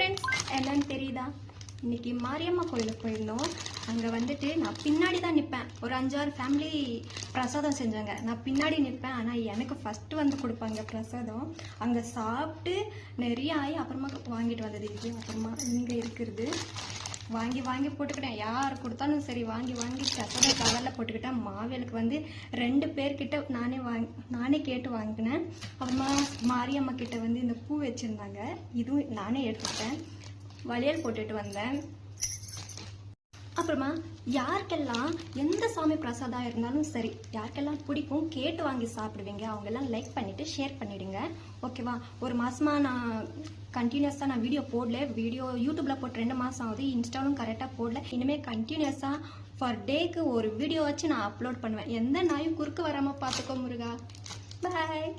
Friends, என்னன்னு தெரியுதா? இன்னைக்கு மாரியம்மா கோயிலுக்கு போயிருந்தோம். அங்கே வந்துட்டு நான் பின்னாடி தான் நிற்பேன். ஒரு 5-6 ஃபேமிலி பிரசாதம் செஞ்சாங்க. நான் பின்னாடி நிற்பேன். ஆனால் எனக்கு ஃபஸ்ட்டு வந்து கொடுப்பாங்க பிரசாதம். அங்கே சாப்பிட்டு நிறைய ஆகி அப்புறமா வாங்கிட்டு வந்தது இது. அப்புறமா இங்கே இருக்கிறது வாங்கி போட்டுக்கிட்டேன். யார் கொடுத்தாலும் சரி வாங்கி பிரசாதம் கவரில் போட்டுக்கிட்டேன். மாவேலுக்கு வந்து 2 பேர்கிட்ட நானே கேட்டு வாங்கினேன். அப்புறமா மாரியம்மா கிட்ட வந்து இந்த பூ வச்சுருந்தாங்க. இதுவும் நானே எடுத்துக்கிட்டேன். வளையல் போட்டுட்டு வந்தேன். அப்புறமா யாருக்கெல்லாம் எந்த சாமி பிரசாதம் இருந்தாலும் சரி, யாருக்கெல்லாம் பிடிக்கும் கேட்டு வாங்கி சாப்பிடுவீங்க அவங்கெல்லாம் லைக் பண்ணிவிட்டு ஷேர் பண்ணிவிடுங்க. ஓகேவா? ஒரு மாதமாக நான் கண்டினியூஸாக நான் வீடியோ யூடியூப்பில் போட்டு 2 மாதம் ஆகுது. இன்ஸ்டாலும் கரெக்டாக போடல. இனிமேல் கண்டினியூஸாக பர் டேக்கு ஒரு வீடியோ வச்சு நான் அப்லோட் பண்ணுவேன். எந்த நாயும் குறுக்கு வராமல் பார்த்துக்கோ முருகா. பாய்.